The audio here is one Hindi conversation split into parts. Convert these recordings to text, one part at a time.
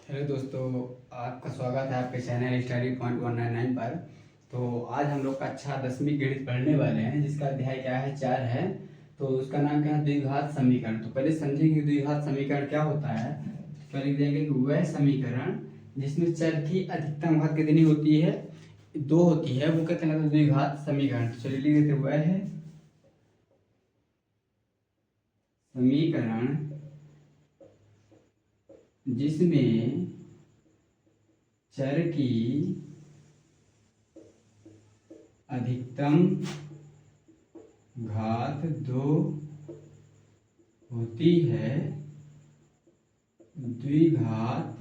हेलो दोस्तों, आपका स्वागत है आपके चैनल स्टडी पॉइंट 199 पर। तो आज हम लोग कक्षा 10वीं गणित पढ़ने वाले हैं, जिसका अध्याय क्या है, 4 है। तो उसका नाम क्या है, द्विघात समीकरण। तो पहले समझेंगे द्विघात समीकरण क्या होता है। तो लिख देंगे कि वह समीकरण जिसमें चर की अधिकतम घात कितनी होती है, 2 होती है, वो क्या कहलाता है, द्विघात समीकरण। तो चलिए लिख देते, वह है समीकरण जिसमें चर की अधिकतम घात 2 होती है, द्विघात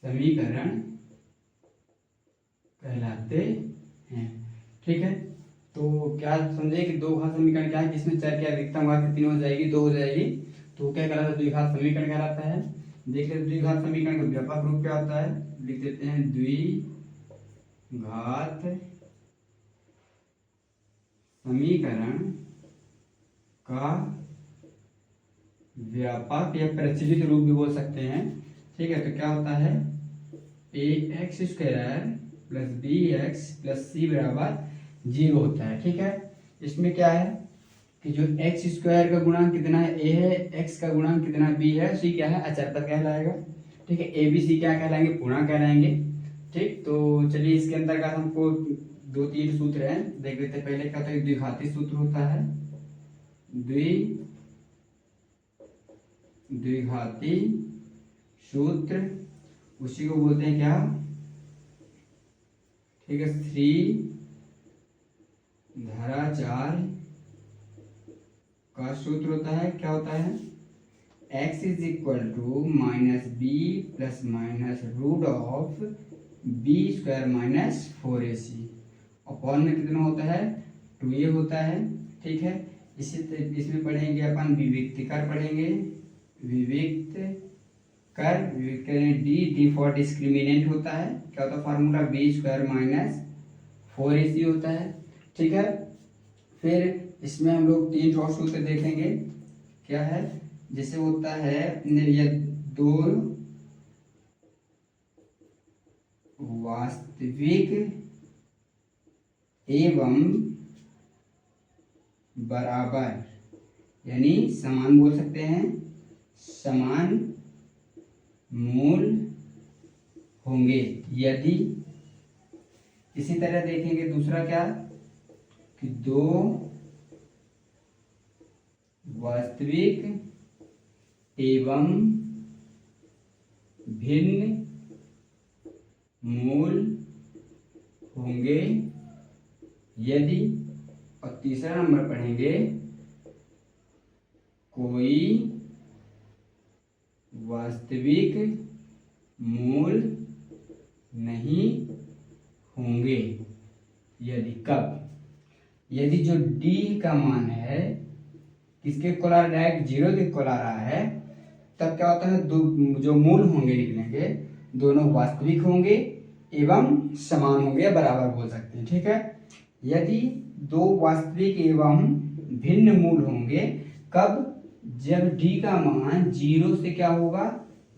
समीकरण कहलाते हैं। ठीक है, तो क्या समझे कि दो घात समीकरण क्या है, जिसमें चर की अधिकतम घात कितनी हो जाएगी, 2 हो जाएगी। तो क्या कहलाता है, द्विघात समीकरण कहलाता है। देखिए द्विघात समीकरण का व्यापक रूप क्या होता है, लिख देते हैं, द्विघात समीकरण का व्यापक या प्रचलित रूप भी बोल सकते हैं। ठीक है, तो क्या होता है, ax² plus bx plus c बराबर 0 होता है। ठीक है, इसमें क्या है कि जो x² का गुणांक कितना है, a है, x का गुणांक कितना b है, c क्या है, अचर पद कहलाएगा। ठीक है, a b c क्या कहलाएंगे, पूर्णांक कहलाएंगे। ठीक, तो चलिए इसके अंतर्गत हमको 2-3 सूत्र हैं, देख लेते हैं। पहले क्या होता है, द्विघाती सूत्र होता है, द्विघाती सूत्र, उसी को बोलते हैं क्या, ठीक है, 3 धारा 4 का सूत्र होता है। क्या होता है, x is equal to minus b plus minus root of b² minus 4ac upon में कितना होता है, 2a होता है। ठीक है, इसमें पढ़ेंगे अपन विविक्त कर, पढ़ेंगे विविक्त करें, डी फॉर डिस्क्रिमिनेंट होता है। क्या होता है फार्मूला, b² माइनस 4ac होता है। ठीक है, फिर इसमें हम लोग 3 और सूत्र देखेंगे। क्या है, जैसे होता है ये 2 वास्तविक एवं बराबर, यानी समान बोल सकते हैं, समान मूल होंगे यदि, इसी तरह देखेंगे दूसरा क्या, कि 2 वास्तविक एवं भिन्न मूल होंगे यदि, और तीसरा नंबर पढ़ेंगे, कोई वास्तविक मूल नहीं होंगे यदि, कब, यदि जो d का मान है किसके इक्वल आ रहा है, डायरेक्ट 0 के इक्वल आ रहा है, तब क्या होता है, जो मूल होंगे निकलेंगे, दोनों वास्तविक होंगे एवं समान होंगे, बराबर बोल सकते हैं। ठीक है, यदि 2 वास्तविक एवं भिन्न मूल होंगे, कब, जब d का मान 0 से क्या होगा,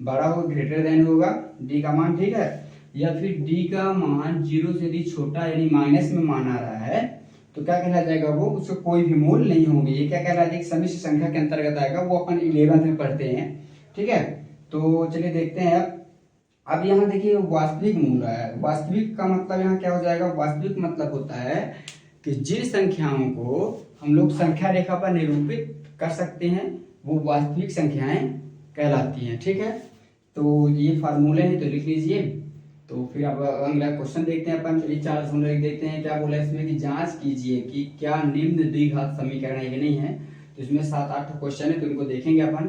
बड़ा होगा, ग्रेटर देन होगा d का मान। ठीक है, या फिर d का मान 0 से यदि छोटा यानी माइनस में मान आ रहा है, तो क्या कहला जाएगा, वो उसको कोई भी मूल नहीं होंगे। ये क्या कहला जाएगा, समिश्र संख्या के अंतर्गत आएगा, वो अपन 11th में पढ़ते हैं। ठीक है, तो चलिए देखते हैं। अब यहाँ देखिए वास्तविक मूल है, वास्तविक का मतलब यहाँ क्या हो जाएगा, वास्तविक मतलब होता है कि जिन संख्याओं को हम लोग संख्या रेखा पर निरूपित कर सकते हैं, वो वास्तविक संख्याएं कहलाती हैं। ठीक है, तो ये फार्मूले हैं, तो लिख लीजिए। तो फिर अब अगला क्वेश्चन देखते हैं अपन। चलिए 4 देखते हैं, क्या बोला इसमें, कि जांच कीजिए कि क्या निम्न द्विघात समीकरण है कि नहीं है। तो इसमें 7-8 क्वेश्चन है, तो इनको देखेंगे अपन।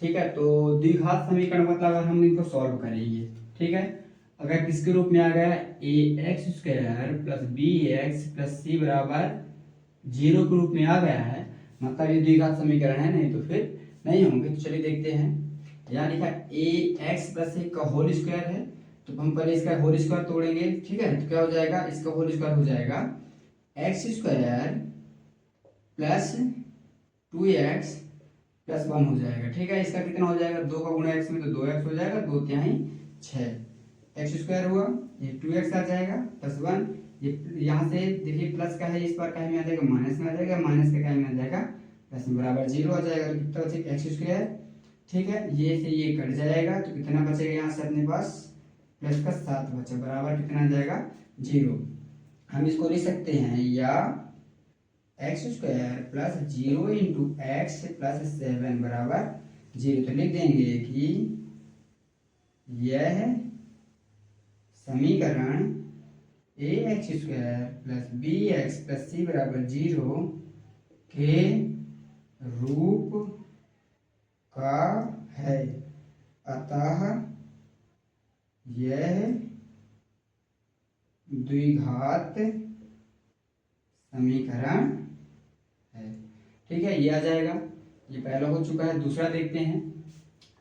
ठीक है, तो द्विघात समीकरण मतलब अगर हम इनको सॉल्व करेंगे, ठीक है, अगर किसके रूप में आ गया, ax² plus bx plus c बराबर 0 के रूप में आ गया है, मतलब ये द्विघात समीकरण है, नहीं तो फिर नहीं होंगे। तो चलिए देखते हैं, यहाँ लिखा ax प्लस a का होल स्क्वायर है, तो हम पहले इसका होल स्क्वायर तोड़ेंगे। ठीक है, तो क्या हो जाएगा, इसका होल स्क्वायर हो जाएगा x² प्लस 2x +1 हो जाएगा। ठीक है, इसका कितना हो जाएगा, 2 का गुणा x में तो 2x हो जाएगा, 2 तिहाई 6 एक्स स्क्वायर हुआ, ये 2x आ जाएगा +1। ये यहाँ से देखिए प्लस का है, इस बार का में आ जाएगा माइनस में आ जाएगा, माइनस का में आ जाएगा प्लस में, बराबर 0 आ जाएगा। तो कितना बचेगा एक्स स्क्वायर। ठीक है, ये से ये कट जाएगा तो कितना बचेगा यहाँ से अपने पास प्लस का 7 बचा, बराबर कितना आ जाएगा 0। हम इसको लिख सकते हैं या x square plus 0 into x plus 7 बराबर 0। तो लिख देंगे कि यह समीकरण a x square plus b x plus c बराबर 0 के रूप का है, अतः यह द्विघात समीकरण है। ठीक है, ये आ जाएगा, ये पहला हो चुका है। दूसरा देखते हैं,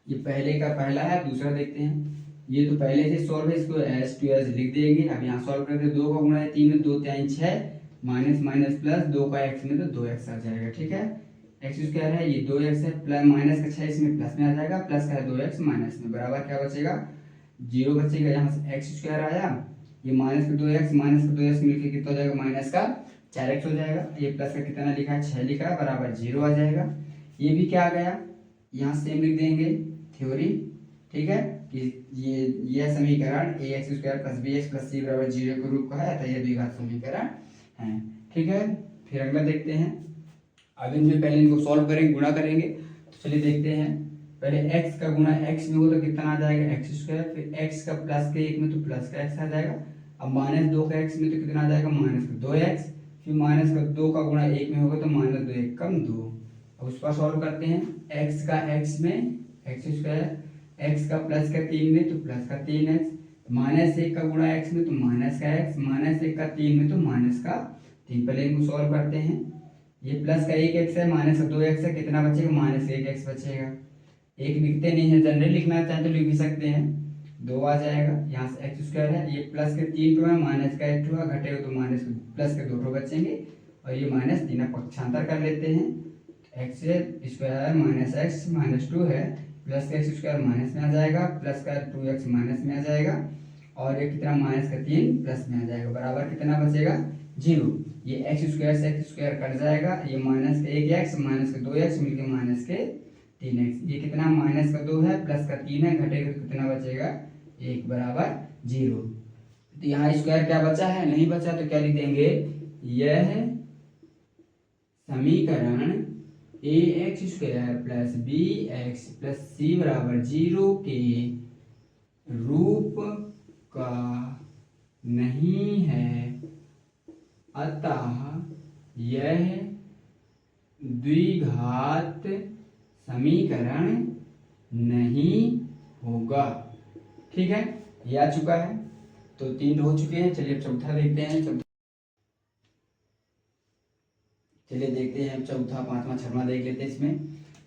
ये पहले का पहला है, दूसरा देखते हैं। ये तो पहले से सॉल्व है, इसको एस टू एस लिख देंगे। अब यहाँ सॉल्व करते 2 का गुणा है 3 में 2 तिहाई 6 माइनस माइनस प्लस 2 का एक्स में तो 2x आ जाएगा। ठीक है, एक्स स्क्वायर है, ये 2x है, प्लस माइनस का 6 इसमें प्लस में आ जाएगा, प्लस का है 2x माइनस में, बराबर क्या बचेगा 0 बचेगा। यहाँ से एक्स स्क्वायर आया, ये माइनस का 2x माइनस का 2x मिलकर कितना हो जाएगा माइनस का 4x हो जाएगा। ये प्लस का कितना लिखा है 6 लिखा है, बराबर 0 आ जाएगा। ये भी क्या आ गया, यहाँ सेम लिख देंगे थ्योरी। ठीक है, कि ये समीकरण a x square plus b x plus c बराबर 0 के रूप का है, तो ये द्विघात समीकरण है। ठीक है, फिर अगला देखते हैं। अब इनमें पहले इनको सॉल्व करेंगे, गुणा करेंगे। तो चलिए देखते हैं, पहले x का गुणा x में हो तो कितना आ जाएगा एक्स स्क्वायर, फिर x का प्लस के 1 में तो प्लस का x आ जाएगा। अब माइनस 2 का x में तो कितना आ जाएगा माइनस का 2x, फिर माइनस का 2 का गुणा 1 में होगा तो माइनस 2 1 कम 2। अब उस पर सॉल्व करते हैं, x का x में एक्स स्क्वायर, x का प्लस का 3 में तो प्लस का 3x, माइनस 1 का गुणा x में तो माइनस का x, माइनस 1 का 3 में तो माइनस का 3। पहले इनको सॉल्व करते हैं, ये प्लस का 1x है, माइनस का 2x है, कितना बचेगा माइनस 1x बचेगा। एक लिखते नहीं है, जनरल लिखना चाहें तो लिख भी सकते हैं, 2 आ जाएगा। यहाँ से एक्स स्क्वायर है, ये प्लस के 3 टू है, माइनस का 1 टू है, घटेगा तो माइनस प्लस के 2 टू बचेंगे, और ये माइनस 3 पक्षांतर कर लेते हैं। X square minus x minus 2 है, प्लस का एक्स स्क्वायर माइनस में आ जाएगा, प्लस का 2x माइनस में आ जाएगा, और ये कितना माइनस का 3 प्लस में आ जाएगा, बराबर कितना बचेगा 0। ये एक्स स्क्वायर से एक्स स्क्वायर कट जाएगा, ये माइनस का 1x माइनस का 2x मिलकर माइनस के 3x, ये कितना माइनस का 2 है प्लस का 3 है, घटेगा तो कितना बचेगा 1 बराबर 0। तो यहाँ स्क्वायर क्या बचा है, नहीं बचा, तो क्या लिख देंगे, यह समीकरण a x square plus b x plus c बराबर 0 के रूप का नहीं है, अतः यह द्विघात समीकरण नहीं होगा। ठीक है, ये आ चुका है, तो 3 हो चुके हैं। चलिए चौथा देखते हैं। चलिए देखते हैं चौथा, पांचवा, छठवां देख लेते हैं इसमें।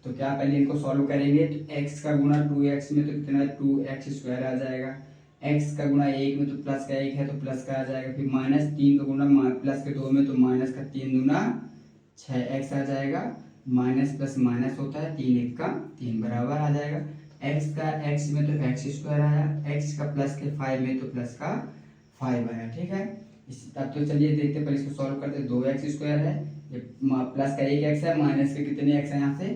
तो क्या पहले इनको सॉल्व करेंगे, तो x का गुणा 2x में तो कितना 2x स्क्वायर आ जाएगा, x का गुणा 1 में तो प्लस का 1 है तो प्लस का आ जाएगा, फिर माइनस 3 का गुणा प्लस के 2 में तो माइनस का 3 गुना 6x आ जाएगा, माइनस प्लस माइनस होता है, 3 1 का 3 बराबर आ जाएगा। x का x में तो x स्क्वायर आया, x का प्लस के 5 में तो प्लस का 5 आया। ठीक है, तब तो चलिए देखते हैं, पहले इसको सॉल्व करते। 2x स्क्वायर है, ये प्लस का 1x है, माइनस के कितने x है, यहाँ से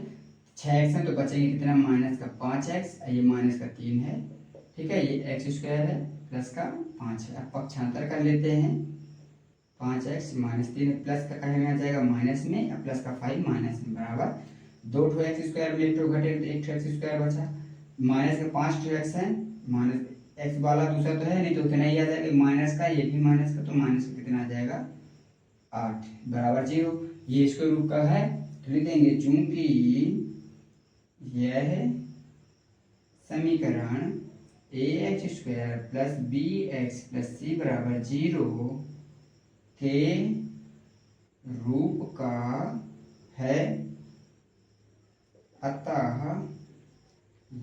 6x है, तो बचेंगे कितना माइनस का 5x, ये माइनस का 3 है। ठीक है, ये x स्क्वायर है प्लस का 5 है। अब पक्षांतर कर लेते हैं, 5x माइनस 3 प्लस का कहे में आ जाएगा माइनस में, और प्लस का 5 माइनस में, बराबर 2 ठो एक्स स्क्वायर में 1 ठो घटे तो 1 ठो एक्स स्क्वायर बचा, माइनस का 5 ठो एक्स है, माइनस एक्स वाला दूसरा तो है नहीं तो उतना ही आ जाएगा, माइनस का, ये भी माइनस का, तो माइनस का कितना आ जाएगा 8 बराबर 0। ये इसके रूप का है, तो लिख देंगे चूंकि यह समीकरण a x square plus b x plus c बराबर 0 के रूप का है, अतः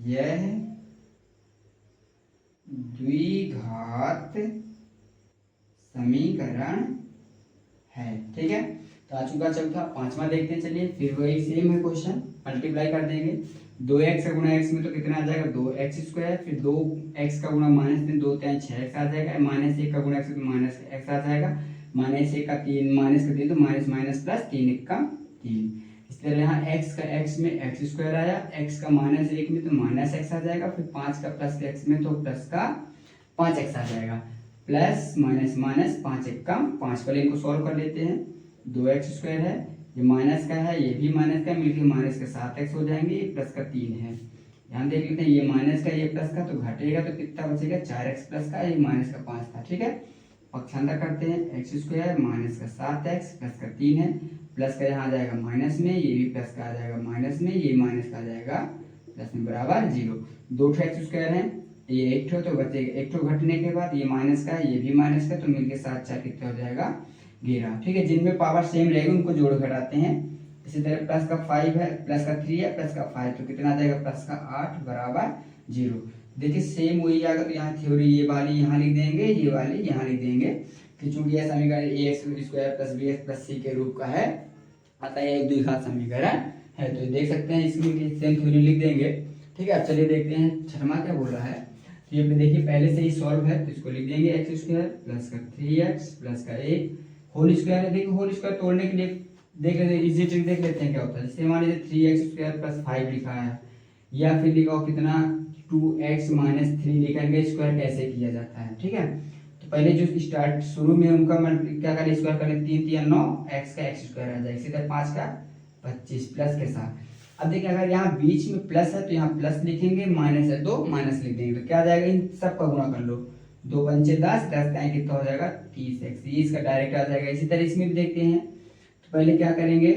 यह द्विघात समीकरण है। ठीक है, तो आ चुका चौथा। पांचवा देखते हैं, चलिए फिर वही सेम है क्वेश्चन, मल्टीप्लाई कर देंगे। 2x का गुना x में तो कितना आ जाएगा 2x², फिर 2x का गुना -3, 2 3 6x आ जाएगा, -1 का गुना x तो -x आ जाएगा, -1 का 3 तो माइनस माइनस प्लस 3 1 का 3। इस तरह यहाँ x का x में x² आया, x का -1 में तो -x आ जाएगा, फिर 5 का प्लस x में तो प्लस का 5x आ जाएगा, प्लस माइनस माइनस 5 1 का 5। पहले इनको सॉल्व कर लेते हैं। 2x² है, ये माइनस का है, ये भी माइनस का, मिलकर माइनस के 7x हो जाएंगे, ये प्लस का 3 है। यहाँ देख लेते हैं, ये माइनस का ये प्लस का तो घटेगा, तो कितना बचेगा 4x प्लस का, ये माइनस का 5 था। ठीक है, पक्षांतर करते हैं, x² माइनस का 7x प्लस का 3 है, प्लस का यहाँ आ जाएगा माइनस में, ये भी प्लस का आ जाएगा माइनस में, ये माइनस का आ जाएगा प्लस में, बराबर 0। 2 x² है, ये 1 ठो तो बचेगा, 1 ठो घटने के बाद ये माइनस का है, ये भी माइनस का, तो मिलके 7 4 कितना हो जाएगा 11। ठीक है, जिनमें पावर सेम रहेगी उनको जोड़ घटाते हैं। इसी तरह प्लस का 5 है, प्लस का 3 है, प्लस का 5 तो कितना आ जाएगा प्लस का 8 बराबर 0। देखिए सेम वही आएगा, तो यहाँ थ्योरी ये वाली यहाँ लिख देंगे, ये वाली यहाँ लिख देंगे कि चूंकि यह समीकरण ax² + bx + c के रूप का है, अतः यह एक द्विघात समीकरण है। तो देख सकते हैं इसमें सेम थ्योरी लिख देंगे। ठीक है, अब चलिए देखते हैं छठवां क्या बोला है। तो ये देखिए पहले से ही सॉल्व है, तो इसको लिख देंगे x² प्लस का 3x प्लस का 1 होल स्क्वायर है। देखिए होल स्क्वायर तोड़ने के लिए देख लेते हैं, इजी ट्रिक देख लेते हैं क्या होता है। जैसे मान लीजिए 3x² + 5 लिखा है, या फिर लिखा हो कितना 2x - 3 लिखेंगे, स्क्वायर कैसे किया जाता है। ठीक है, तो पहले जो स्टार्ट शुरू में उनका क्या करें, स्क्वायर करें, 3 3 9, x का x² आ जाएगा, इसी तरह 5 का 25 प्लस के साथ। अब देखिए अगर यहाँ बीच में प्लस है तो यहाँ प्लस लिखेंगे, माइनस है तो माइनस लिख देंगे, तो क्या आ जाएगा, इन सब का गुणा कर लो, 2 पंचे 10, 10 का कितना हो जाएगा 30x, ये इसका डायरेक्ट आ जाएगा। इसी तरह इसमें भी देखते हैं, तो पहले क्या करेंगे,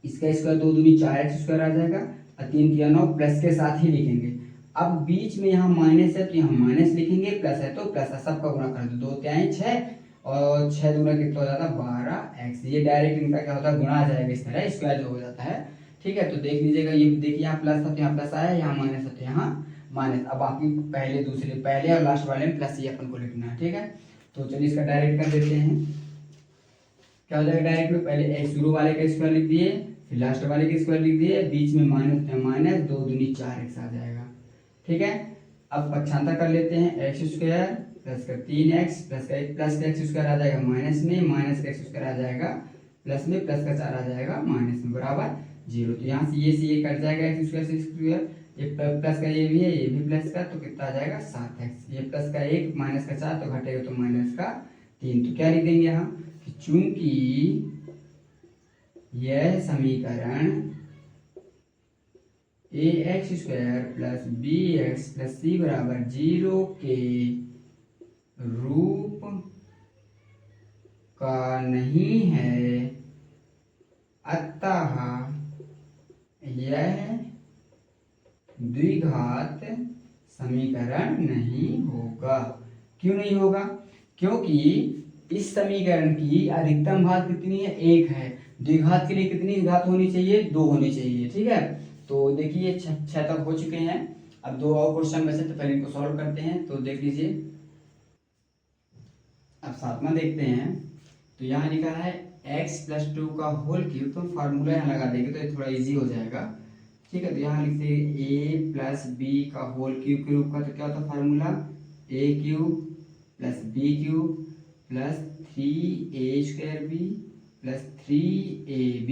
इसका स्क्वायर 2 दूनी 4x² आ जाएगा, और 3 3 9 प्लस के साथ ही लिखेंगे। अब बीच में यहाँ माइनस है तो यहाँ माइनस लिखेंगे, प्लस है तो प्लस, सबका गुणा कर दो, 2 3 6 और 6 दूना कितना हो जाता है 12x, ये डायरेक्ट इनका क्या होता है गुणा आ जाएगा, इस तरह स्क्वायर जो हो जाता है। ठीक है, तो देख लीजिएगा, ये देखिए यहाँ प्लस था तो यहाँ प्लस आया, यहाँ माइनस है तो यहाँ माइनस। अब बाकी पहले दूसरे पहले और लास्ट वाले में प्लस ही अपन को लिखना है। ठीक है, तो चलिए इसका डायरेक्ट कर देते हैं। क्या हो जाएगा डायरेक्ट में, पहले एक शुरू वाले का स्क्वायर लिख दिए, फिर लास्ट वाले का स्क्वायर लिख दिए, बीच में माइनस है, माइनस 2 दूनी 4x आ जाएगा। ठीक है, अब पक्षांतर कर लेते हैं, x² प्लस का 3x प्लस का 1 प्लस का x² आ जाएगा माइनस में, माइनस का x² आ जाएगा प्लस में, प्लस का 4 आ जाएगा माइनस में, बराबर 0। तो यहाँ से ये कट जाएगा, x² से x², ये प्लस का ये भी है, ये भी प्लस का, तो कितना आ जाएगा 7x, ये प्लस का 1 माइनस का 4 तो घटेगा तो माइनस का 3। तो क्या लिख देंगे यहाँ कि चूंकि यह समीकरण ax² + bx + c बराबर 0 के रूप का नहीं है, अतः यह द्विघात समीकरण नहीं होगा। क्यों नहीं होगा, क्योंकि इस समीकरण की अधिकतम घात कितनी है 1 है, द्विघात के लिए कितनी घात होनी चाहिए 2 होनी चाहिए। ठीक है, तो देखिए 6 तक हो चुके हैं, अब 2 और क्वेश्चन बचे, तो पहले इनको सॉल्व करते हैं। तो देख लीजिए, अब 7वां देखते हैं। तो यहाँ लिखा है x + 2 का होल क्यूब, तो फार्मूला यहाँ लगा देंगे तो ये थोड़ा इजी हो जाएगा। ठीक है, तो यहाँ लिखते हैं a + b का होल क्यूब के रूप का, तो क्या होता है formula, a³ + b³ + 3a² + 3ab²,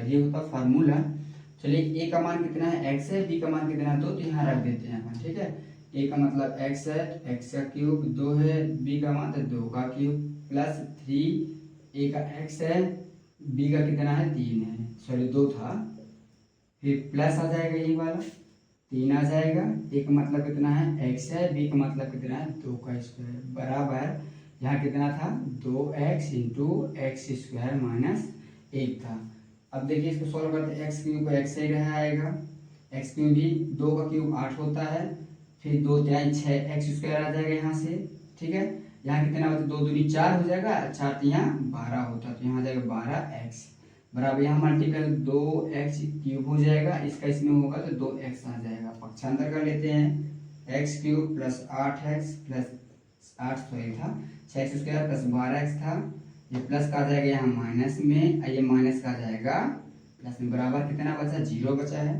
ये होता फार्मूला। चलिए a का मान कितना है x है, b का मान कितना है 2, तो यहाँ रख देते हैं अपन। ठीक है, a का मतलब x है, x का क्यूब 2 है, b का मान 2 का क्यूब प्लस 3, a का x है, b का कितना है 3 है, सॉरी 2 था, फिर प्लस आ जाएगा यही वाला 3 आ जाएगा, a का मतलब कितना है x है, b का मतलब कितना है 2 का स्क्वायर, बराबर यहाँ कितना था 2x × x² - 1 था। अब देखिए इसको सॉल्व करते हैं, x³ को x से रहा आएगा, x³ भी 2 का क्यूब 8 होता है, फिर 2 3 6 x² आ जाएगा यहाँ से। ठीक है, यहाँ कितना होता है 2 दूनी 4 हो जाएगा, 4 यहाँ 12 होता है, तो यहाँ आ जाएगा 12x बराबर, यहाँ मल्टीप्लाई 2x³ हो जाएगा, इसका इसमें होगा तो 2x आ जाएगा। पक्षांतर कर लेते हैं, x³ + 8x + 8 सॉरी था 6x² + 12x था, ये प्लस का आ जाएगा यहाँ माइनस में, और ये माइनस का आ जाएगा प्लस में, बराबर कितना बचा, 0 बचा है।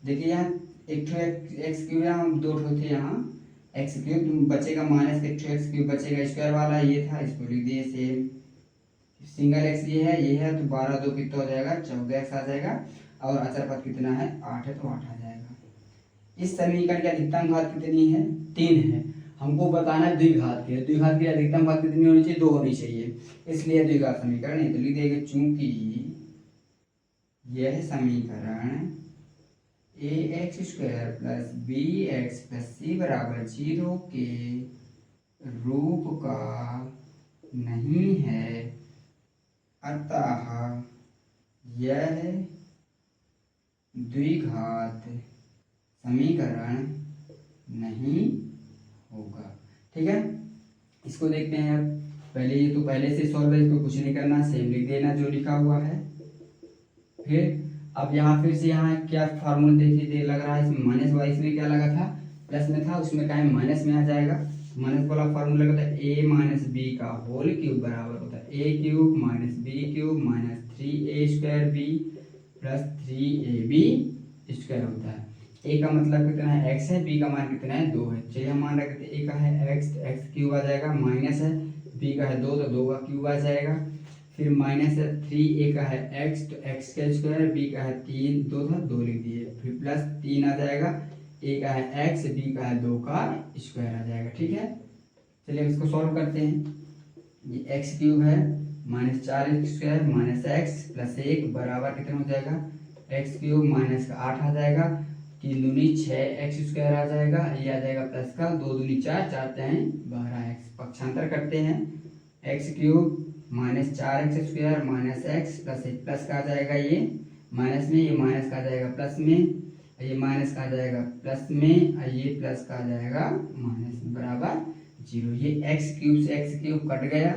देखिए यहाँ एक ठो एक्स क्यूब यहाँ दो ठो थे, यहाँ एक्स क्यूब बचेगा माइनस एक ठो एक्स क्यूब बचेगा, स्क्वायर वाला ये था, इसको लिख दिए सेम। सिंगल एक्स ये है तो 12 दो कितना हो जाएगा, 14 एक्स आ जाएगा, और अचर पद कितना है, 8 है तो 8 आ जाएगा। इस समीकरण की अधिकतम घात कितनी है, 3 है। हमको बताना है द्विघात की, द्विघात की अधिकतम घात कितनी होनी चाहिए, 2 होनी चाहिए, इसलिए द्विघात समीकरण नहीं तो लिख देंगे चूंकि यह समीकरण a x square plus b x plus c बराबर 0 के रूप का नहीं है, अतः यह द्विघात समीकरण नहीं होगा। ठीक है, इसको देखते हैं अब। पहले ये तो पहले से सॉल्व है, इसको कुछ नहीं करना, सेम लिख देना जो लिखा हुआ है। फिर अब यहाँ फिर से यहाँ क्या फार्मूला देखिए दे लग रहा है, इसमें माइनस वाई, इसमें क्या लगा था, प्लस में था, उसमें क्या है माइनस में आ जाएगा। माइनस वाला फार्मूला होता है ए माइनस बी का होल क्यूब बराबर होता है a cube minus b cube minus 3a square b plus 3ab square होता है। ए का मतलब कितना है, एक्स है, बी का मान कितना है, 2 है। चलिए हम मान रखते हैं ए का है एक्स, एक्स क्यूब आ जाएगा, माइनस है बी का है 2 तो 2 का क्यूब आ जाएगा, फिर माइनस है 3a का है x तो x का स्क्वायर, b का है 3 2 था 2 लिख दिए, फिर प्लस 3 आ जाएगा, a का है x, b का है 2 का स्क्वायर आ जाएगा। ठीक है, चलिए इसको सॉल्व करते हैं। ये x क्यूब है minus 4 square minus x plus 1 बराबर कितना हो जाएगा, x क्यूब माइनस का 8 आ जाएगा, 3 दूनी 6x स्क्वायर आ जाएगा, ये आ जाएगा प्लस का 2 दूनी 4 4 चाहे 12x, पक्षांतर करते हैं, x cube minus 4x square minus x plus 1 plus का आ जाएगा, ये माइनस में, ये माइनस का आ जाएगा प्लस में, ये माइनस का आ जाएगा प्लस में, और ये प्लस का आ जाएगा माइनस में, बराबर 0। ये x क्यूब से x क्यूब कट गया,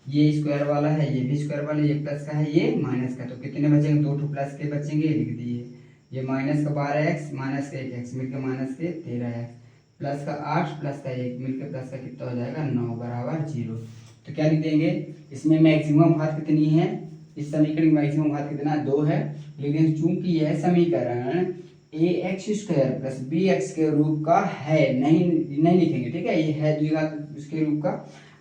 ये स्क्वायर वाला है, ये भी स्क्वायर वाला, ये प्लस का है, ये माइनस का, तो कितने बचेंगे, 2 प्लस के बचेंगे, लिख दिए। ये माइनस का 12x माइनस का 1x मिलकर माइनस के 13x प्लस का 8 प्लस का 1 मिलकर प्लस का कितना हो जाएगा, 9 बराबर 0। तो क्या लिख देंगे, इसमें मैक्सिमम घात कितनी है, इस समीकरण की मैक्सिमम घात कितना, 2 है, लेकिन चूंकि यह समीकरण a x square plus b x के रूप का है, नहीं लिखेंगे, ठीक है, ये है द्विघात उसके रूप का,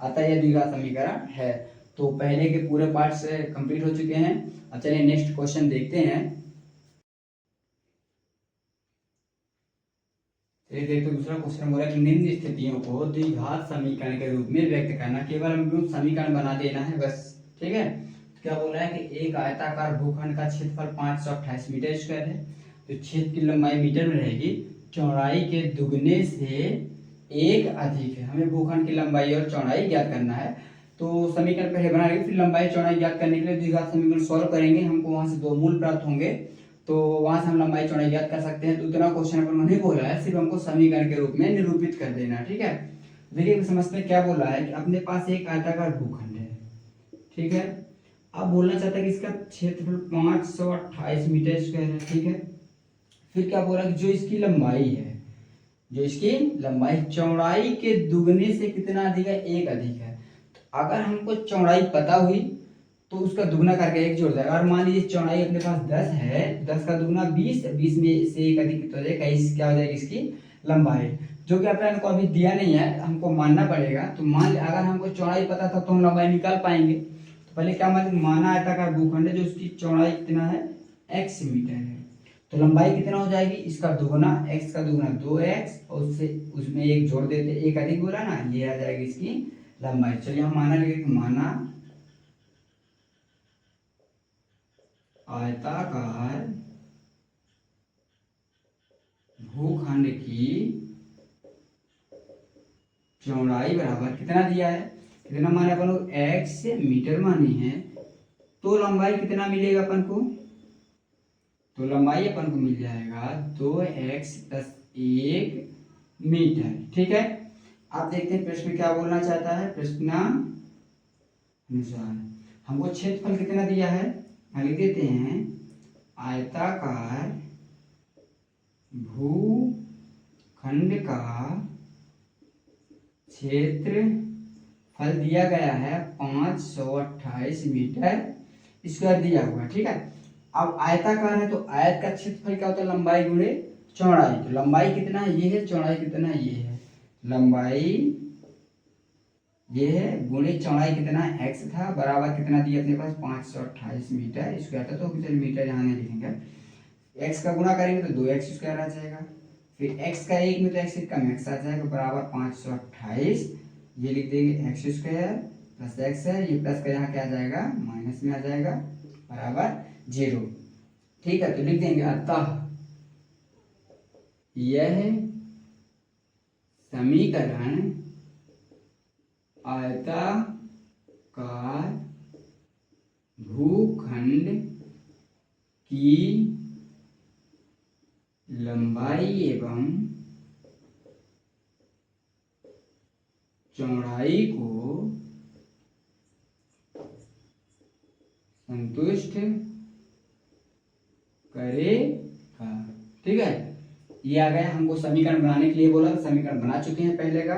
अतः यह द्विघात समीकरण है। तो पहले के पूरे पार्ट्स कंप्लीट हो चुके हैं। अब चलिए नेक्स्ट क्वेश्चन देखते हैं। देखो दूसरा क्वेश्चन बोला कि निम्न स्थितियों को द्विघात समीकरण के रूप में व्यक्त करना, केवल हमको समीकरण बना देना है बस। ठीक है, तो क्या बोल रहा है कि एक आयताकार भूखंड का क्षेत्रफल 528 मीटर स्क्वायर है, तो क्षेत्र की लंबाई मीटर में रहेगी, चौड़ाई के दुगने से एक अधिक है। हमें भूखंड की लंबाई और चौड़ाई ज्ञात करना है, तो समीकरण पहले बनाएंगे, फिर लंबाई चौड़ाई ज्ञात करने के लिए द्विघात समीकरण सॉल्व करेंगे, हमको वहां से 2 मूल प्राप्त होंगे, तो वहां से हम लंबाई चौड़ाई ज्ञात कर सकते हैं। तो उतना क्वेश्चन अपन नहीं बोला है, सिर्फ हमको समीकरण के रूप में निरूपित कर देना। ठीक है, देखिए समझते हैं क्या बोला है कि अपने पास एक आयताकार भूखंड है, ठीक है, अब बोलना चाहता है कि इसका क्षेत्रफल 528 मीटर स्क्वायर है। ठीक है, फिर क्या बोला कि जो इसकी लंबाई है, जो इसकी लंबाई चौड़ाई के दुगने से कितना अधिक है, 1 अधिक है। तो अगर हमको चौड़ाई पता हुई तो उसका दुगना करके 1 जोड़ जाएगा, और मान लीजिए चौड़ाई अपने पास 10 है, 10 का दुगना 20, 20 में से 1 अधिक कितना हो जाएगा, 21 क्या हो जाएगी इसकी लंबाई, जो कि अपने को अभी दिया नहीं है, हमको मानना पड़ेगा। तो मान अगर हमको चौड़ाई पता था तो हम लंबाई निकाल पाएंगे। तो पहले क्या माना आयताकार भूखंड है जो उसकी चौड़ाई कितना है, x मीटर है, तो लंबाई कितना हो जाएगी, इसका दुगना, x का दुगना 2x, और उससे उसमें 1 जोड़ देते, 1 अधिक बोला ना, ये आ जाएगी इसकी लंबाई। चलिए हम माना लिखे, माना आयताकार भूखंड की चौड़ाई बराबर कितना दिया है, कितना माने अपन को, x मीटर मानी है, तो लंबाई कितना मिलेगा अपन को, तो लंबाई अपन को मिल जाएगा 2x प्लस 1 मीटर। ठीक है, आप देखते हैं प्रश्न क्या बोलना चाहता है, प्रश्न अनुसार हमको क्षेत्रफल कितना दिया है, लिख देते हैं, आयताकार भूखंड का क्षेत्रफल फल दिया गया है 528 मीटर स्क्वायर दिया हुआ है, ठीक है। अब आयताकार है तो आयत का क्षेत्रफल क्या होता है, लंबाई गुणे चौड़ाई। तो लंबाई कितना है, ये है, चौड़ाई कितना है, ये है। लंबाई ये है गुणे चौड़ाई कितना है, x था, बराबर कितना दिया अपने पास 528 मीटर स्क्वायर था, तो चलिए मीटर यहाँ नहीं लिखेंगे, x का गुणा करेंगे तो 2x स्क्वायर आ जाएगा, फिर x का 1 में तो x कम x आ जाएगा, बराबर 528, ये लिख देंगे x स्क्वायर प्लस x है, ये प्लस का यहाँ क्या आ जाएगा, माइनस में आ जाएगा, बराबर 0। ठीक है, तो लिख देंगे अतः यह समीकरण आयताकार भूखंड की लंबाई एवं चौड़ाई को संतुष्ट करेगा। ठीक है, ये आ गया। हमको समीकरण बनाने के लिए बोला, समीकरण बना चुके हैं पहले का,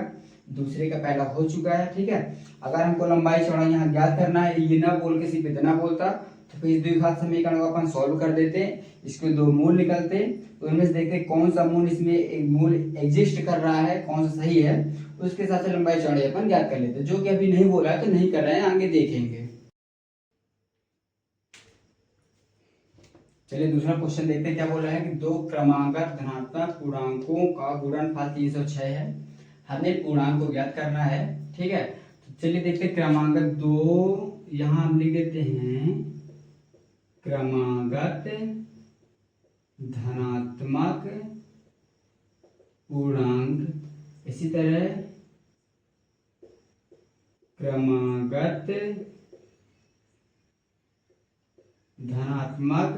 दूसरे का पहला हो चुका है। ठीक है, अगर हमको लंबाई चौड़ाई यहाँ ज्ञात करना है, ये ना बोल के सिर्फ इतना बोलता तो फिर इस द्विघात समीकरण को अपन सॉल्व कर देते, इसके दो मूल निकलते, तो उनमें से देखते कौन सा मूल इसमें एक मूल एग्जिस्ट कर रहा है, कौन सा सही है, उसके हिसाब से लंबाई चौड़ाई अपन ज्ञात कर लेते। जो कि अभी नहीं बोला है तो नहीं कर रहे हैं, आगे देखेंगे। चलिए दूसरा क्वेश्चन देखते हैं, क्या बोल रहा है कि दो क्रमांकगत धनात्मक पूर्णांकों का गुणनफल 306 है, हमें पूर्णांक को ज्ञात करना है। ठीक है, तो चलिए देखते हैं क्रमांकगत दो, यहाँ हम लिख देते हैं क्रमांकगत धनात्मक पूर्णांक, इसी तरह क्रमांकगत धनात्मक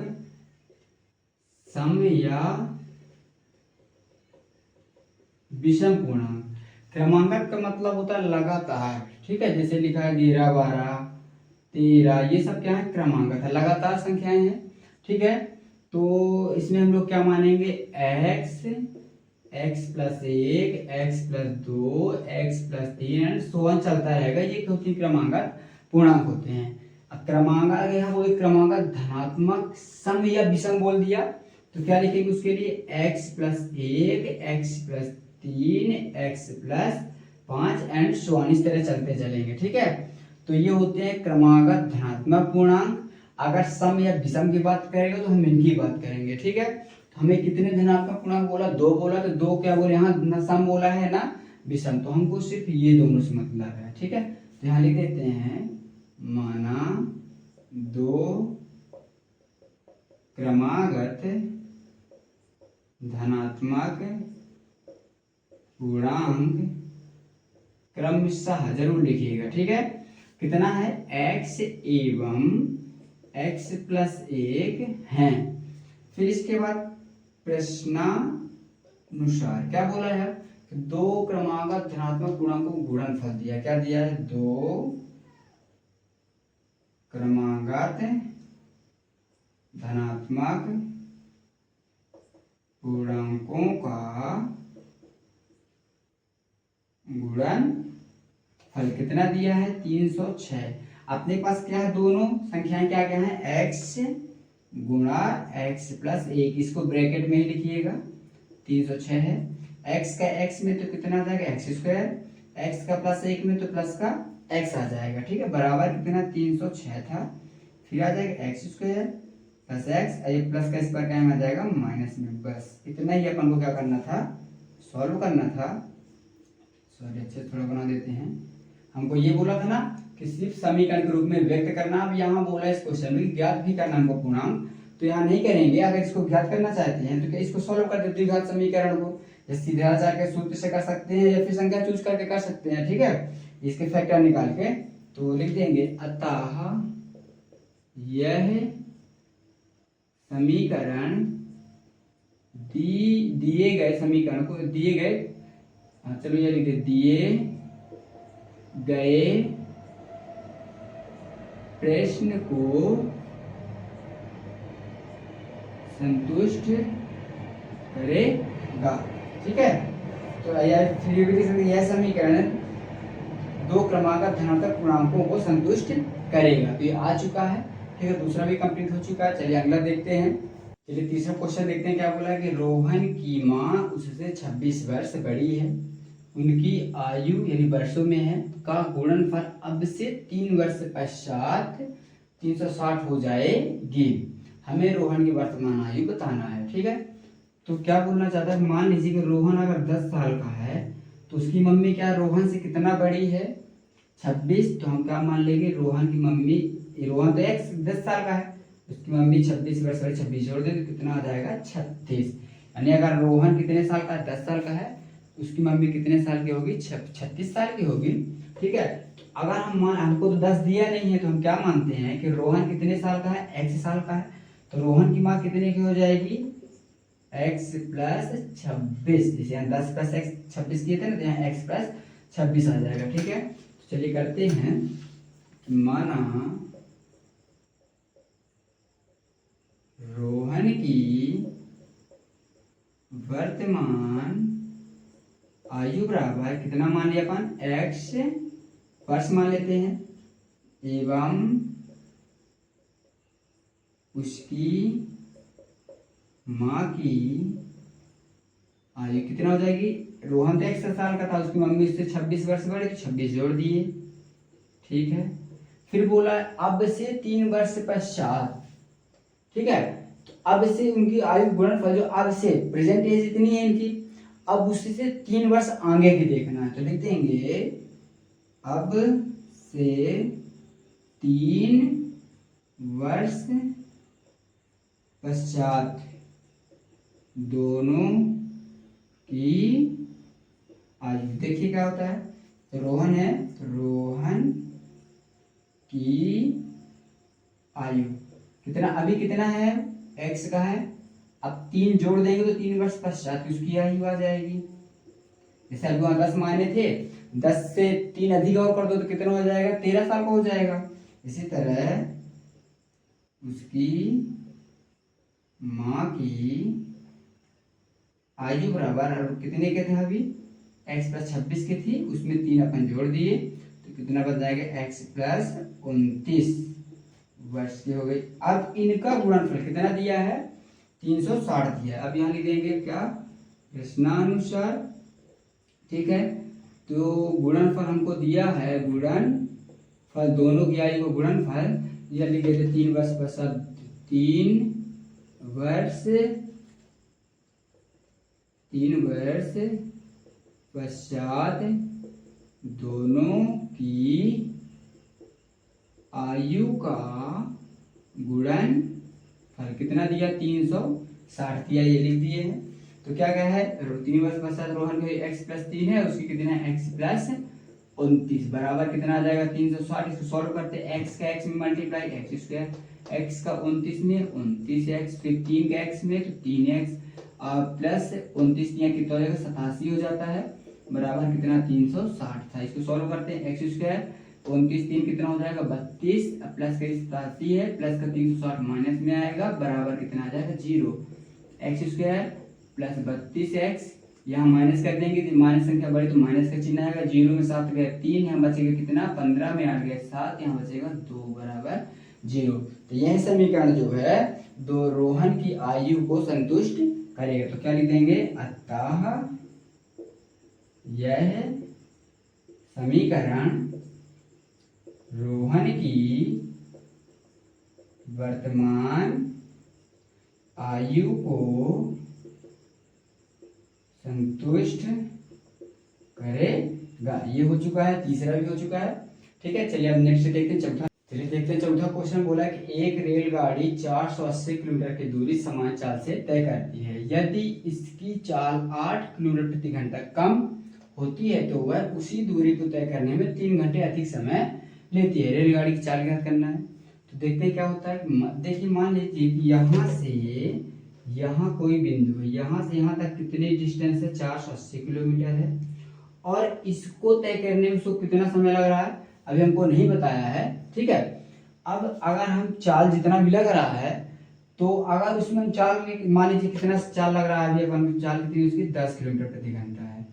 सम या विषम पूर्णांक। क्रमांकगत का मतलब होता है लगातार। ठीक है, जैसे लिखा है 11, 12, 13, ये सब क्या है, क्रमांकगत है, लगातार संख्याएं हैं। ठीक है, तो इसमें हम लोग क्या मानेंगे, x plus 1, x plus 2, x plus 3 and so on चलता रहेगा, ये क्योंकि क्रमांकगत पूर्णांक होते हैं। अब क्रमांक आ गया, वो क्रमांकगत धनात्मक सम या विषम बोल दिया, तो क्या लिखेंगे उसके लिए, x plus 1, x plus 3, x plus 5 and so on, इस तरह चलते चलेंगे। ठीक है, तो ये होते हैं क्रमांकगत धनात्मक पूर्णांक। अगर सम या विषम की बात करेंगे तो हम इनकी बात करेंगे। ठीक है, तो हमें कितने धनात्मक पूर्णांक बोला, दो बोला, तो दो क्या बोले, यहाँ ना सम बोला है ना विषम, तो हमको सिर्फ ये दोनों से मतलब है। ठीक है, तो यहाँ लिख देते हैं, माना दो क्रमागत धनात्मक पूर्णांक क्रमशः, जरूर लिखिएगा। ठीक है, कितना है, x एवं x प्लस 1 है। फिर इसके बाद प्रश्नानुसार क्या बोला है, दो क्रमागत धनात्मक पूर्णांकों को गुणनफल दिया, क्या दिया है, दो क्रमागत धनात्मक पूर्णांकों का गुणनफल कितना दिया है, 306। अपने पास क्या है, दोनों संख्याएं क्या क्या है, x गुणा x प्लस 1, इसको ब्रैकेट में ही लिखिएगा, 306 है। x का x में तो कितना आ जाएगा, x स्क्वायर, x का प्लस 1 में तो प्लस का x आ जाएगा। ठीक है, बराबर कितना 306 था, फिर आ जाएगा x स्क्वायर प्लस x, ये प्लस का इस पर क्या आ जाएगा, माइनस में। बस इतना ही अपन को क्या करना था, सॉल्व करना था। सॉरी, अच्छे थोड़ा बना देते हैं। हमको ये बोला था ना कि सिर्फ समीकरण के रूप में व्यक्त करना, अब यहाँ बोला इस क्वेश्चन में ज्ञात भी करना हमको पूर्णांक, तो यहाँ नहीं करेंगे। अगर इसको ज्ञात करना चाहते हैं तो क्या इसको सॉल्व कर देते द्विघात समीकरण को, या सीधे आचार के सूत्र से कर सकते हैं, या फिर संख्या चूज करके कर सकते हैं। ठीक है, इसके फैक्टर निकाल के तो लिख देंगे, अतः यह समीकरण दिए गए समीकरण को, दिए गए, चलो ये लिख दे, दिए गए प्रश्न को संतुष्ट करेगा। ठीक है, तो यह समीकरण दो क्रमागत धनात्मक पूर्णांकों को संतुष्ट करेगा। तो ये आ चुका है, ठीक है, दूसरा भी कंप्लीट हो चुका है। चलिए अगला देखते हैं। चलिए तीसरा क्वेश्चन देखते हैं। क्या बोला है कि रोहन की माँ उससे 26 वर्ष बड़ी है, उनकी आयु यानी वर्षों में है का गुणनफल अब से 3 वर्ष पश्चात 360 हो जाएगी। हमें रोहन की वर्तमान आयु बताना है, ठीक है। तो क्या बोलना चाहता है, मान लीजिए कि रोहन अगर 10 साल का है तो उसकी मम्मी क्या रोहन से कितना बड़ी है, 26। तो हम क्या मान लेंगे, रोहन की मम्मी, रोहन तो 10 साल का है, उसकी मम्मी 26 वर्ष वाली 26 जोड़ दे तो कितना आ जाएगा 36। यानी अगर रोहन कितने साल का है, 10 साल का है, उसकी मम्मी कितने साल की होगी, 36 साल की होगी, ठीक है। तो अगर हमको तो 10 दिया नहीं है तो हम क्या मानते हैं कि रोहन कितने साल का है, x साल का है। तो रोहन की माँ कितने की हो जाएगी, x प्लस 26। जैसे यहाँ 10 प्लस x 26 किए थे ना, तो यहाँ x प्लस 26 आ जाएगा, ठीक है। तो चलिए करते हैं। माना रोहन की वर्तमान आयु बराबर कितना मान लिया अपन, x वर्ष मान लेते हैं, एवं उसकी माँ की आयु कितना हो जाएगी, रोहन तो 1 साल का था, उसकी मम्मी उससे 26 वर्ष बड़ी, तो 26 जोड़ दिए, ठीक है। फिर बोला अब से 3 वर्ष पश्चात, ठीक है। तो अब से उनकी आयु गुणनफल, जो अब से प्रेजेंट एज इतनी है इनकी, अब उससे 3 वर्ष आगे की देखना है। तो लिख देंगे अब से 3 वर्ष पश्चात दोनों की आयु। देखिए क्या होता है, तो रोहन है, तो रोहन की आयु कितना, अभी कितना है, x का है। अब 3 जोड़ देंगे तो 3 वर्ष पश्चात उसकी आयु आ जाएगी। जैसे अभी वहां 10 मायने थे, 10 से 3 अधिक और कर दो तो कितना हो जाएगा, 13 साल का हो जाएगा। इसी तरह उसकी माँ की आयु बराबर कितने के थे, अभी x प्लस 26 की थी, उसमें 3 अपन जोड़ दिए तो कितना बच जाएगा, x प्लस 29 वर्ष की हो गई। अब इनका गुणनफल कितना दिया है, 360 दिया है। अब यहाँ लिख देंगे क्या, प्रश्नानुसार, ठीक है। तो गुणनफल हमको दिया है, गुणनफल दोनों की आयु को गुणनफल यह लिख देते 3 वर्ष पश्चात, 3 वर्ष पश्चात दोनों की आयु का गुणनफल कितना दिया, 360 दिया, ये लिख दिए हैं। तो क्या क्या है, 3 वर्ष पश्चात रोहन को x प्लस 3 है, उसकी कितना है, x प्लस 29 बराबर कितना आ जाएगा, 360। इसको सॉल्व करते हैं, x का x में मल्टीप्लाई, x स्क्वायर, x का 29 में 29x, फिर 3 का x में तो 3x प्लस 29 कितना हो जाएगा, 87 हो जाता है, बराबर कितना 360 था। इसको सॉल्व करते हैं, x स्क्वायर 29 3 कितना हो जाएगा 32, प्लस का 87 है, प्लस का 360 माइनस में आएगा, बराबर कितना आ जाएगा 0। x स्क्वायर प्लस 32x, यहाँ माइनस कर देंगे, माइनस संख्या बड़ी तो माइनस का चिन्ह आएगा, 0 में 7 गया 3, यहाँ बचेगा कितना 15 में 8 गया 7, यहाँ बचेगा 2 बराबर 0। तो यह समीकरण जो है दो रोहन की आयु को संतुष्ट करेगा। तो क्या लिख देंगे, अतः यह समीकरण रोहन की वर्तमान आयु को संतुष्ट करेगा। ये हो चुका है, तीसरा भी हो चुका है, ठीक है। चलिए अब नेक्स्ट देखते हैं चौथा। चलिए देखते हैं चौथा क्वेश्चन। बोला कि एक रेलगाड़ी 480 किलोमीटर की दूरी समान चाल से तय करती है, यदि इसकी चाल 8 किलोमीटर प्रति घंटा कम होती है तो वह उसी दूरी को तय करने में 3 घंटे अधिक समय लेती है। रेलगाड़ी की चाल ज्ञात करना है। तो देखते हैं क्या होता है। देखिए मान लीजिए कि यहाँ से यहाँ कोई बिंदु है, यहाँ से यहाँ तक कितनी डिस्टेंस है, 480 किलोमीटर है, और इसको तय करने में उसको कितना समय लग रहा है अभी हमको नहीं बताया है, ठीक है। अब अगर हम चाल जितना भी लग रहा है, तो अगर उसमें चाल मान लीजिए कितना चाल लग रहा है, अभी अपन चाल कितनी उसकी 10 किलोमीटर प्रति घंटा है।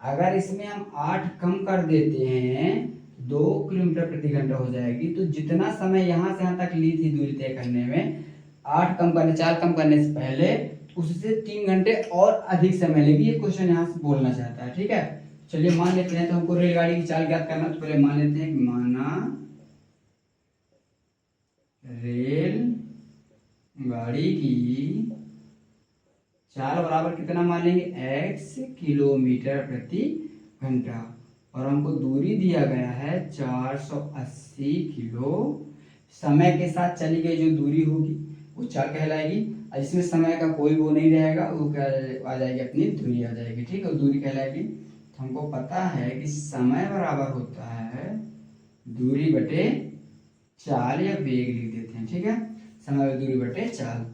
अगर इसमें हम 8 कम कर देते हैं 2 किलोमीटर प्रति घंटा हो जाएगी। तो जितना समय यहाँ से यहाँ तक ली थी दूरी तय करने में 4 कम करने से पहले उससे 3 घंटे और अधिक समय लेगी। ये क्वेश्चन यहाँ से बोलना चाहता है। ठीक है, चलिए मान लेते हैं। तो हमको रेलगाड़ी की चाल ज्ञात करना, तो पहले मान लेते हैं कि माना रेल गाड़ी की चाल बराबर कितना मान लेंगे x किलोमीटर प्रति घंटा, और हमको दूरी दिया गया है 480 किलो। समय के साथ चली गई जो दूरी होगी वो चाल कहलाएगी, और जिसमें समय का कोई वो नहीं रहेगा वो क्या आ जाएगी, अपनी दूरी आ जाएगी। ठीक है, दूरी कहलाएगी। तो हमको पता है कि समय बराबर होता है दूरी बटे चाल, या वेग लिख देते हैं। ठीक है, समय दूरी बटे चाल।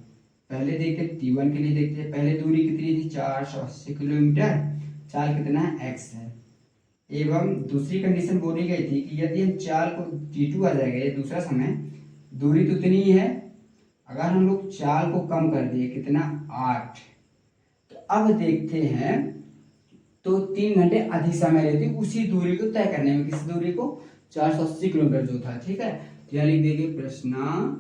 पहले देखते T1 के लिए देखते हैं। पहले दूरी कितनी थी 480 किलोमीटर, चाल कितना है x है। एवं दूसरी कंडीशन बोली गई थी कि यदि हम चाल को T2 आ जाएगा, ये दूसरा समय, दूरी तो उतनी ही है, अगर हम लोग चाल को कम कर दिए कितना 8, तो अब देखते हैं तो 3 घंटे अधिक समय लेती उसी दूरी को तय करने में। किस दूरी को 480 किलोमीटर जो था। ठीक है, तो यहाँ लिख देंगे प्रश्नानुसार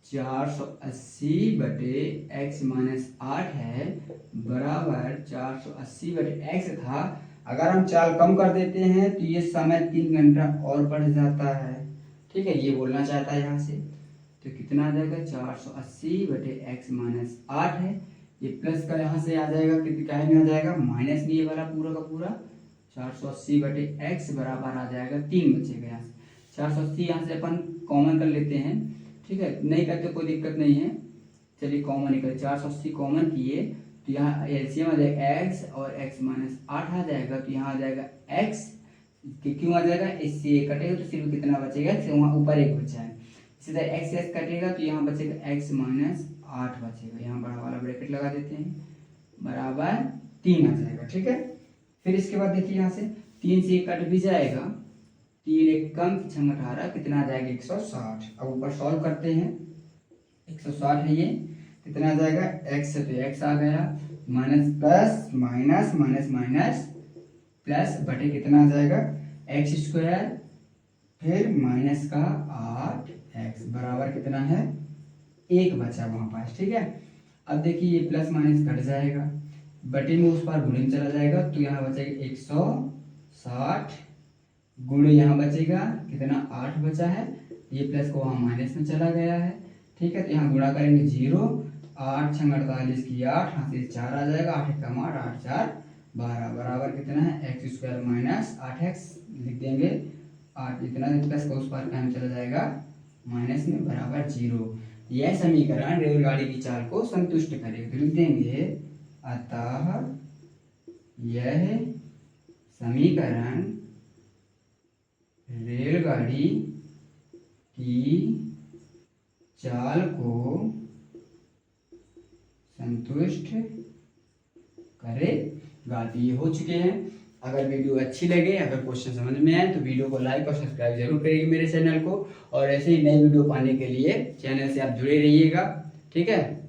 480 बटे x माइनस 8 है बराबर 480 बटे x था। अगर हम चाल कम कर देते हैं तो ये समय 3 घंटा और बढ़ जाता है। ठीक है, ये बोलना चाहता है यहाँ से। तो कितना आ जाएगा 480 बटे x माइनस 8 है, ये प्लस का यहाँ से आ जाएगा, कितना में आ जाएगा माइनस में, ये वाला पूरा का पूरा 480 बटे x बराबर आ जाएगा 3 बचेगा यहाँ से। 480 यहाँ से अपन कॉमन कर लेते हैं। ठीक है, नहीं करते कोई दिक्कत नहीं है, चलिए कॉमन ही करें। 480 कॉमन किए तो यहाँ एलसीएम आ जाएगा x और x माइनस 8 आ जाएगा, तो यहाँ आ जाएगा x, क्यों आ जाएगा, इससे ये कटेगा तो सिर्फ कितना बचेगा, वहाँ ऊपर 1 बचा है। इसी तरह x x कटेगा तो यहाँ बचेगा x माइनस 8 बचेगा, यहाँ बड़ा वाला ब्रैकेट लगा देते हैं, बराबर 3 आ जाएगा। ठीक है, फिर इसके बाद देखिए यहाँ से 3 से 1 कट भी जाएगा, 3 एक कम 18 कितना आ जाएगा 160। अब ऊपर सॉल्व करते हैं, 160 है ये, कितना आ जाएगा x से, तो x आ गया, minus plus minus minus minus plus बटे कितना आ जाएगा x स्क्वायर, फिर माइनस का 8x बराबर कितना है 1 बचा वहाँ पास। ठीक है, अब देखिए ये प्लस माइनस कट जाएगा, बटे में उस पार गुणे में चला जाएगा, तो यहाँ बचेगा 160 गुणे यहाँ बचेगा कितना 8 बचा है, ये प्लस को वहाँ माइनस में चला गया है। ठीक है, तो यहाँ गुणा करेंगे 0, 8 छंग 48 की 8, यहाँ से 4 आ जाएगा, 8 एक कम 8, 8 4 12 बराबर कितना है x स्क्वायर माइनस 8x लिख देंगे, 8 इतना प्लस को उस पार काम चला जाएगा माइनस में, बराबर 0। यह समीकरण रेलगाड़ी की चाल को संतुष्ट करेगा, तो लिख देंगे अतः यह समीकरण रेलगाड़ी की चाल को संतुष्ट करेगा। तो ये हो चुके हैं। अगर वीडियो अच्छी लगे, अगर क्वेश्चन समझ में आए तो वीडियो को लाइक और सब्सक्राइब जरूर करिए मेरे चैनल को, और ऐसे ही नई वीडियो पाने के लिए चैनल से आप जुड़े रहिएगा। ठीक है।